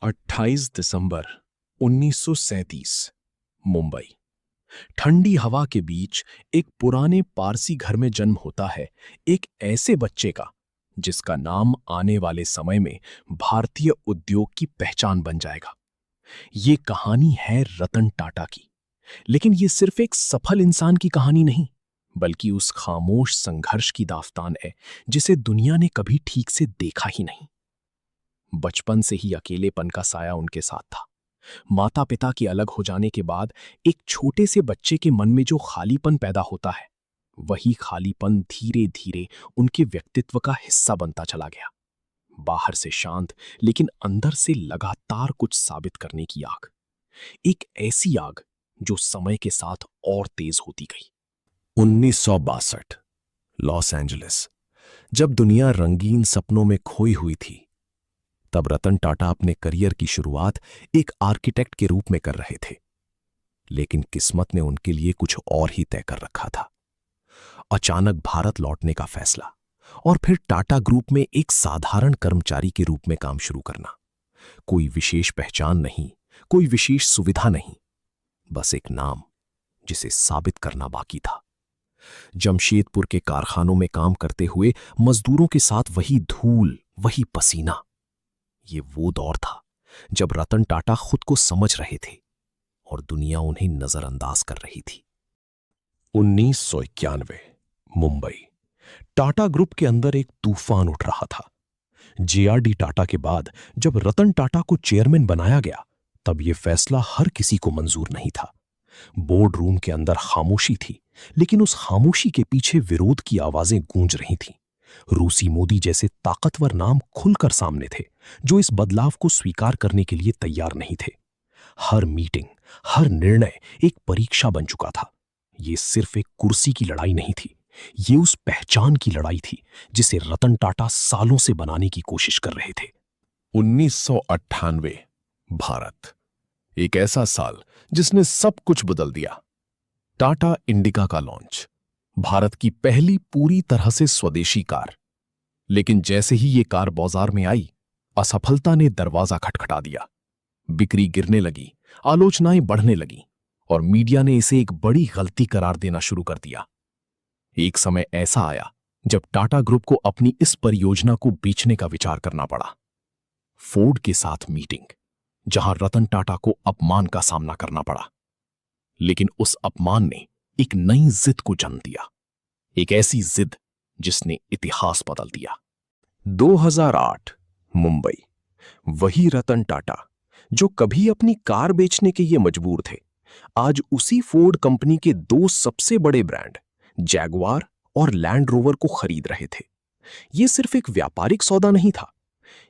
28 दिसंबर 1937 मुंबई। ठंडी हवा के बीच एक पुराने पारसी घर में जन्म होता है एक ऐसे बच्चे का जिसका नाम आने वाले समय में भारतीय उद्योग की पहचान बन जाएगा। ये कहानी है रतन टाटा की, लेकिन ये सिर्फ एक सफल इंसान की कहानी नहीं, बल्कि उस खामोश संघर्ष की दास्तान है जिसे दुनिया ने कभी ठीक से देखा ही नहीं। बचपन से ही अकेलेपन का साया उनके साथ था। माता पिता के अलग हो जाने के बाद एक छोटे से बच्चे के मन में जो खालीपन पैदा होता है, वही खालीपन धीरे धीरे उनके व्यक्तित्व का हिस्सा बनता चला गया। बाहर से शांत, लेकिन अंदर से लगातार कुछ साबित करने की आग। एक ऐसी आग जो समय के साथ और तेज होती गई। 1962 लॉस एंजलिस। जब दुनिया रंगीन सपनों में खोई हुई थी, तब रतन टाटा अपने करियर की शुरुआत एक आर्किटेक्ट के रूप में कर रहे थे। लेकिन किस्मत ने उनके लिए कुछ और ही तय कर रखा था। अचानक भारत लौटने का फैसला, और फिर टाटा ग्रुप में एक साधारण कर्मचारी के रूप में काम शुरू करना। कोई विशेष पहचान नहीं, कोई विशेष सुविधा नहीं, बस एक नाम जिसे साबित करना बाकी था। जमशेदपुर के कारखानों में काम करते हुए मजदूरों के साथ वही धूल, वही पसीना। ये वो दौर था जब रतन टाटा खुद को समझ रहे थे और दुनिया उन्हें नजरअंदाज कर रही थी। 1991 मुंबई। टाटा ग्रुप के अंदर एक तूफान उठ रहा था। जेआरडी टाटा के बाद जब रतन टाटा को चेयरमैन बनाया गया, तब यह फैसला हर किसी को मंजूर नहीं था। बोर्ड रूम के अंदर खामोशी थी, लेकिन उस खामोशी के पीछे विरोध की आवाजें गूंज रही थीं। रूसी मोदी जैसे ताकतवर नाम खुलकर सामने थे, जो इस बदलाव को स्वीकार करने के लिए तैयार नहीं थे। हर मीटिंग, हर निर्णय एक परीक्षा बन चुका था। ये सिर्फ एक कुर्सी की लड़ाई नहीं थी, ये उस पहचान की लड़ाई थी जिसे रतन टाटा सालों से बनाने की कोशिश कर रहे थे। 1998 भारत। एक ऐसा साल जिसने सब कुछ बदल दिया। टाटा इंडिका का लॉन्च, भारत की पहली पूरी तरह से स्वदेशी कार। लेकिन जैसे ही ये कार बाजार में आई, असफलता ने दरवाजा खटखटा दिया। बिक्री गिरने लगी, आलोचनाएं बढ़ने लगीं, और मीडिया ने इसे एक बड़ी गलती करार देना शुरू कर दिया। एक समय ऐसा आया जब टाटा ग्रुप को अपनी इस परियोजना को बेचने का विचार करना पड़ा। फोर्ड के साथ मीटिंग, जहां रतन टाटा को अपमान का सामना करना पड़ा। लेकिन उस अपमान ने एक नई जिद को जन्म दिया, एक ऐसी जिद जिसने इतिहास बदल दिया। 2008 मुंबई। वही रतन टाटा जो कभी अपनी कार बेचने के लिए मजबूर थे, आज उसी फोर्ड कंपनी के दो सबसे बड़े ब्रांड जैगुआर और लैंड रोवर को खरीद रहे थे। यह सिर्फ एक व्यापारिक सौदा नहीं था,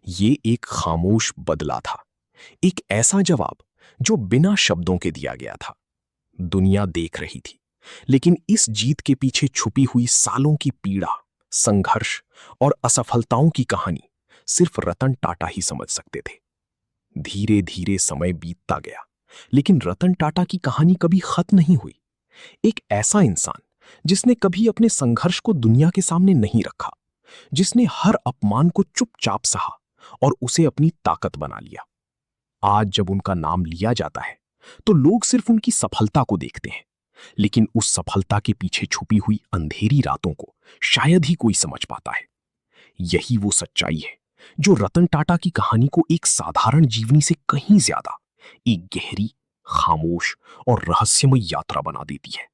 ये एक खामोश बदला था, एक ऐसा जवाब जो बिना शब्दों के दिया गया था। दुनिया देख रही थी, लेकिन इस जीत के पीछे छुपी हुई सालों की पीड़ा, संघर्ष और असफलताओं की कहानी सिर्फ रतन टाटा ही समझ सकते थे। धीरे धीरे समय बीतता गया, लेकिन रतन टाटा की कहानी कभी खत्म नहीं हुई। एक ऐसा इंसान जिसने कभी अपने संघर्ष को दुनिया के सामने नहीं रखा, जिसने हर अपमान को चुपचाप सहा और उसे अपनी ताकत बना लिया। आज जब उनका नाम लिया जाता है, तो लोग सिर्फ उनकी सफलता को देखते हैं, लेकिन उस सफलता के पीछे छुपी हुई अंधेरी रातों को शायद ही कोई समझ पाता है। यही वो सच्चाई है जो रतन टाटा की कहानी को एक साधारण जीवनी से कहीं ज्यादा एक गहरी, खामोश और रहस्यमय यात्रा बना देती है।